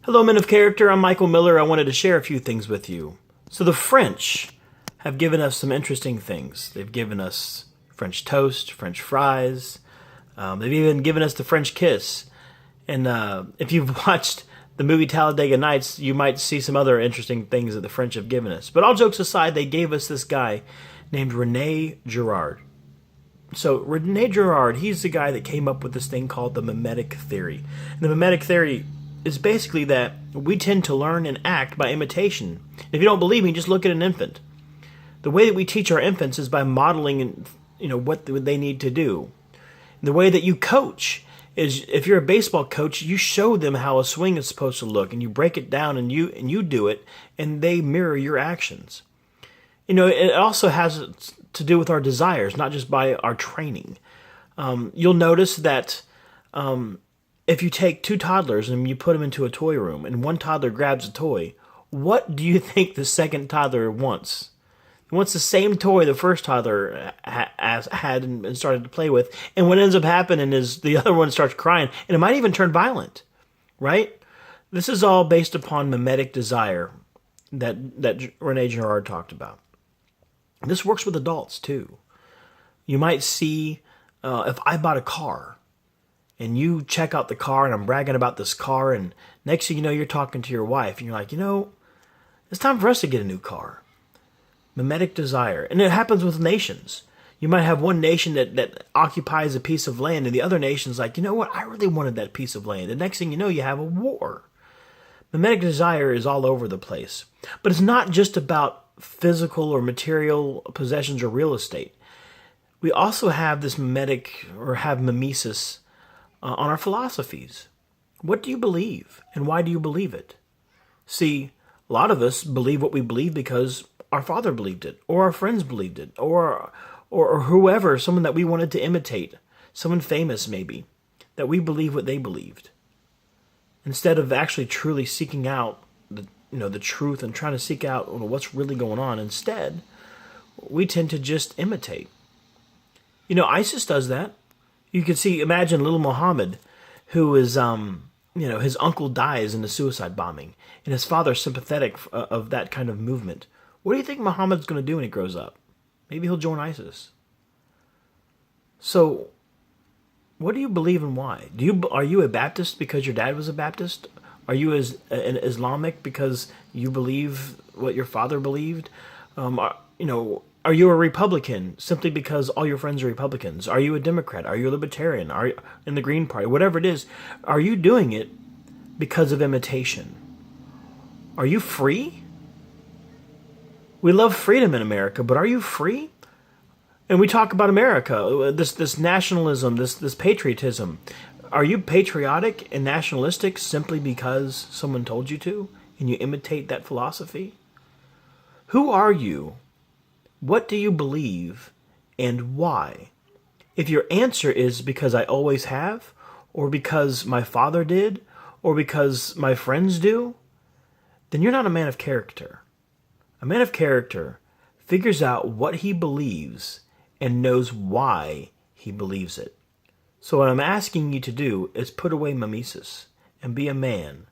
Hello, men of character. I'm Michael Miller. I wanted to share a few things with you. So the French have given us some interesting things. They've given us French toast, French fries. They've even given us the French kiss. And if you've watched the movie Talladega Nights, you might see some other interesting things that the French have given us. But all jokes aside, they gave us this guy named Rene Girard. So Rene Girard, he's the guy that came up with this thing called the mimetic theory. And the mimetic theory is basically that we tend to learn and act by imitation. If you don't believe me, just look at an infant. The way that we teach our infants is by modeling, what they need to do. The way that you coach is, if you're a baseball coach, you show them how a swing is supposed to look, and you break it down, and you do it, and they mirror your actions. It also has to do with our desires, not just by our training. You'll notice that if you take two toddlers and you put them into a toy room and one toddler grabs a toy, what do you think the second toddler wants? He wants the same toy the first toddler had and started to play with. And what ends up happening is the other one starts crying, and it might even turn violent, right? This is all based upon mimetic desire that Rene Girard talked about. This works with adults too. You might see, if I bought a car, and you check out the car, and I'm bragging about this car, and next thing you know, you're talking to your wife, and you're like, it's time for us to get a new car. Mimetic desire. And it happens with nations. You might have one nation that occupies a piece of land, and the other nation's like, I really wanted that piece of land. The next thing you know, you have a war. Mimetic desire is all over the place. But it's not just about physical or material possessions or real estate. We also have this mimesis on our philosophies. What do you believe, and why do you believe it? See, a lot of us believe what we believe because our father believed it, or our friends believed it, or whoever, someone that we wanted to imitate, someone famous maybe, that we believe what they believed. Instead of actually truly seeking out the truth and trying to seek out what's really going on, instead, we tend to just imitate. ISIS does that. You can imagine little Muhammad, who is, his uncle dies in a suicide bombing, and his father's sympathetic of that kind of movement. What do you think Muhammad's going to do when he grows up? Maybe he'll join ISIS. So, what do you believe and why? Are you a Baptist because your dad was a Baptist? Are you an Islamic because you believe what your father believed? Are you a Republican simply because all your friends are Republicans? Are you a Democrat? Are you a Libertarian? Are you in the Green Party? Whatever it is, are you doing it because of imitation? Are you free? We love freedom in America, but are you free? And we talk about America, this nationalism, this patriotism. Are you patriotic and nationalistic simply because someone told you to, and you imitate that philosophy? Who are you? What do you believe, and why? If your answer is because I always have, or because my father did, or because my friends do, then you're not a man of character. A man of character figures out what he believes and knows why he believes it. So what I'm asking you to do is put away mimesis and be a man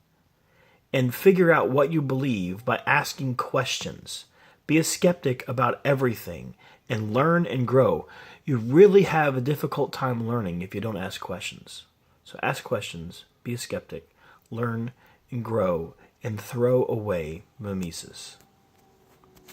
and figure out what you believe by asking questions. Be a skeptic about everything and learn and grow. You really have a difficult time learning if you don't ask questions. So ask questions, be a skeptic, learn and grow, and throw away mimesis.